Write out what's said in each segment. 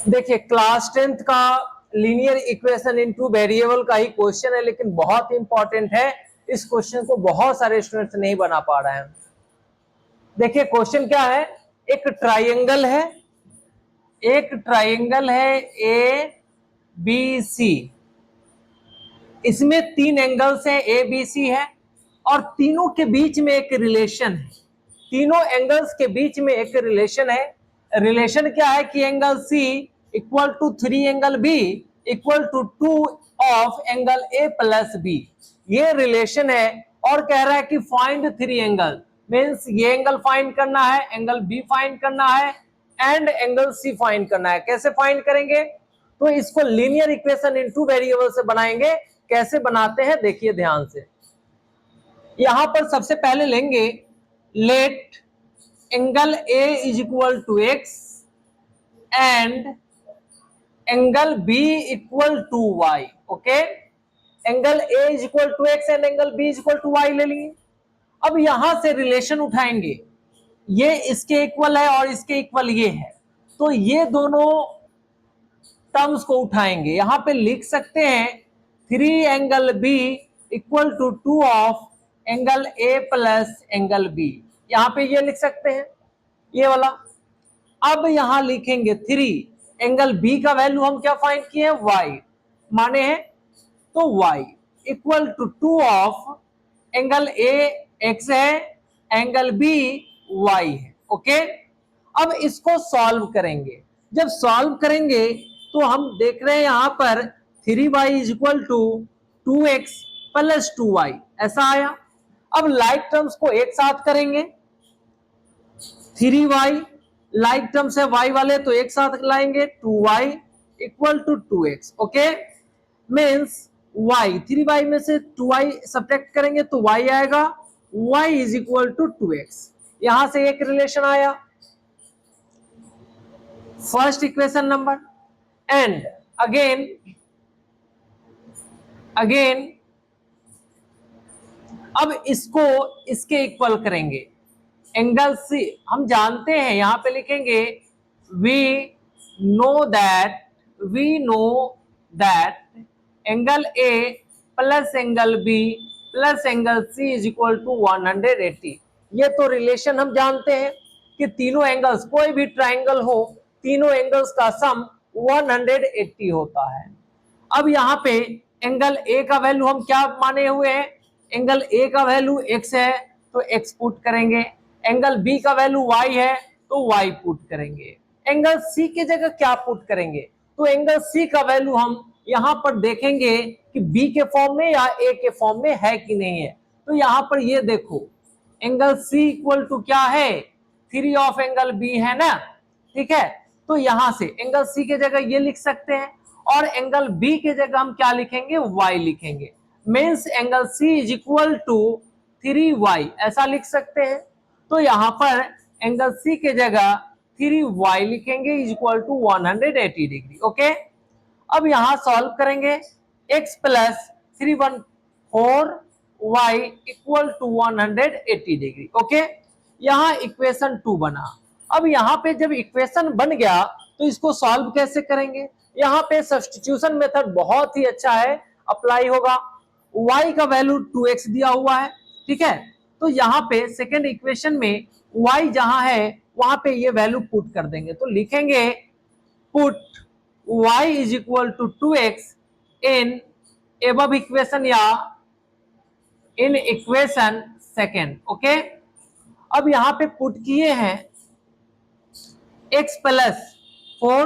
देखिए class 10th का linear equation into variable का ही क्वेश्चन है, लेकिन बहुत इंपॉर्टेंट है। इस क्वेश्चन को बहुत सारे स्टूडेंट्स नहीं बना पा रहे हैं। देखिए क्वेश्चन क्या है, एक ट्राइंगल है, ए बी सी। इसमें तीन एंगल्स हैं, ए बी सी है, और तीनों के बीच में एक रिलेशन है। तीनों एंगल्स के बीच में एक रिलेशन है। रिलेशन क्या है कि angle C equal to 3 angle B equal to 2 of angle A plus B. ये रिलेशन है और कह रहा है कि फाइंड 3 एंगल। मीन्स ये एंगल फाइंड करना है, एंगल बी फाइंड करना है एंड एंगल सी फाइंड करना है। कैसे फाइंड करेंगे? तो इसको लीनियर इक्वेशन इनटू वेरिएबल से बनाएंगे। कैसे बनाते हैं देखिए ध्यान से। यहां पर सबसे पहले लेंगे let angle A is equal to X and angle B equal to Y. Okay, angle A is equal to X and angle B is equal to Y ले लिए। अब यहां से रिलेशन उठाएंगे, ये इसके इक्वल है और इसके इक्वल ये है, तो ये दोनों टर्म्स को उठाएंगे। यहां पे लिख सकते हैं 3 angle B equal to 2 of angle A plus angle B. यहां पे ये लिख सकते हैं ये वाला। अब यहां लिखेंगे 3 एंगल बी का वैल्यू हम क्या फाइंड किए, वाई माने हैं, तो Y equal to 2 of angle A X है, एंगल बी वाई है। ओके, अब इसको सॉल्व करेंगे। जब सॉल्व करेंगे तो हम देख रहे हैं यहां पर 3y is equal to 2x plus 2y ऐसा आया। अब लाइक टर्म्स को एक साथ करेंगे, 3y लाइक टर्म्स है y वाले तो एक साथ लाएंगे, 2y equal to 2x। Okay, means y 3y में से 2y सब्ट्रैक्ट करेंगे तो y आएगा, y is equal to 2x। यहां से एक रिलेशन आया, first equation number. And again अब इसको इसके इक्वल करेंगे। एंगल सी हम जानते हैं, यहां पे लिखेंगे we know that angle A plus angle B plus angle C is equal to 180। ये तो रिलेशन हम जानते हैं कि तीनों एंगल्स, कोई भी ट्राइंगल हो, तीनों एंगल्स का सम 180 होता है। अब यहां पे एंगल ए का वैल्यू हम क्या माने हुए हैं, एंगल ए का वैल्यू x है तो x पुट करेंगे, एंगल बी का वैल्यू y है तो y पुट करेंगे, एंगल सी की जगह क्या पुट करेंगे, तो एंगल सी का वैल्यू हम यहां पर देखेंगे कि b के फॉर्म में या a के फॉर्म में है कि नहीं है। तो यहां पर ये देखो एंगल सी इक्वल टू क्या है, 3 ऑफ एंगल बी है ना, ठीक है। तो यहां से एंगल सी के जगह ये लिख सकते हैं और एंगल बी के जगह हम क्या लिखेंगे, y लिखेंगे। Means angle C is equal to 3y ऐसा लिख सकते हैं। तो यहां पर एंगल सी के जगह 3y लिखेंगे is equal to 180 degree. Okay, अब यहां सॉल्व करेंगे, x plus 314y equal to 180 degree. Okay, यहां इक्वेशन 2 बना। अब यहां पे जब इक्वेशन बन गया तो इसको सॉल्व कैसे करेंगे, यहां पे सब्स्टिट्यूशन मेथड बहुत ही अच्छा है, अप्लाई होगा। y का वैल्यू 2x दिया हुआ है, ठीक है। तो यहां पे सेकेंड इक्वेशन में y जहां है वहां पे ये वैल्यू पुट कर देंगे, तो लिखेंगे put y is equal to 2x in above equation या इन इक्वेशन सेकेंड। ओके, अब यहां पे पुट किए हैं x प्लस 4,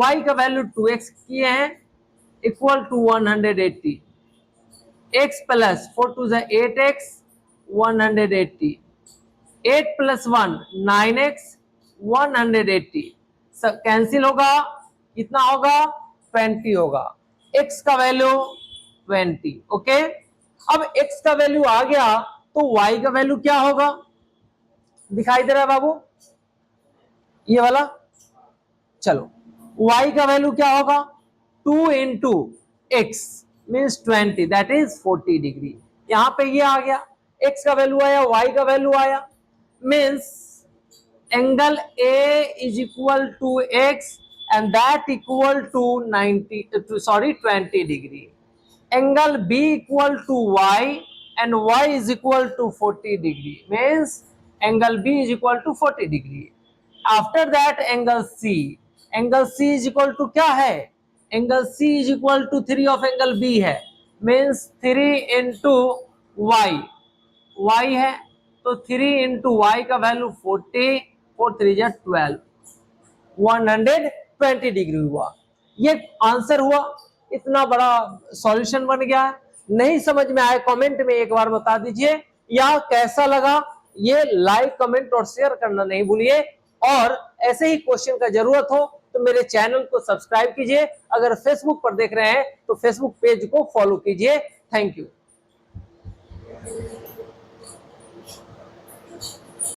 y का वैल्यू 2x किए हैं equal to 180, x plus 4 two 8x 180, 8 plus 1 9x 180, cancel होगा, कितना होगा 20 होगा, x का वैल्यू 20। ओके, अब x का वैल्यू आ गया तो y का वैल्यू क्या होगा, दिखाई दे रहा है बाबू ये वाला, चलो y का वैल्यू क्या होगा, 2 into x means 20 that is 40 degree. यहां पे ये आ गया, x का वैल्यू आया, y का वैल्यू आया, means angle A is equal to x and that equal to 20 degree. Angle B equal to Y and Y is equal to 40 degree, means angle B is equal to 40 degree. After that angle C is equal to क्या है, angle C is equal to 3 of angle B है, means 3 into Y है, तो 3 into Y का value 40, 4 3 जा 12, 120 degree हुआ। ये answer हुआ, इतना बड़ा सॉल्यूशन बन गया। नहीं समझ में आए कमेंट में एक बार बता दीजिए, या कैसा लगा ये लाइक कमेंट और शेयर करना नहीं भूलिए। और ऐसे ही क्वेश्चन का जरूरत हो तो मेरे चैनल को सब्सक्राइब कीजिए। अगर फेसबुक पर देख रहे हैं तो फेसबुक पेज को फॉलो कीजिए। Thank you.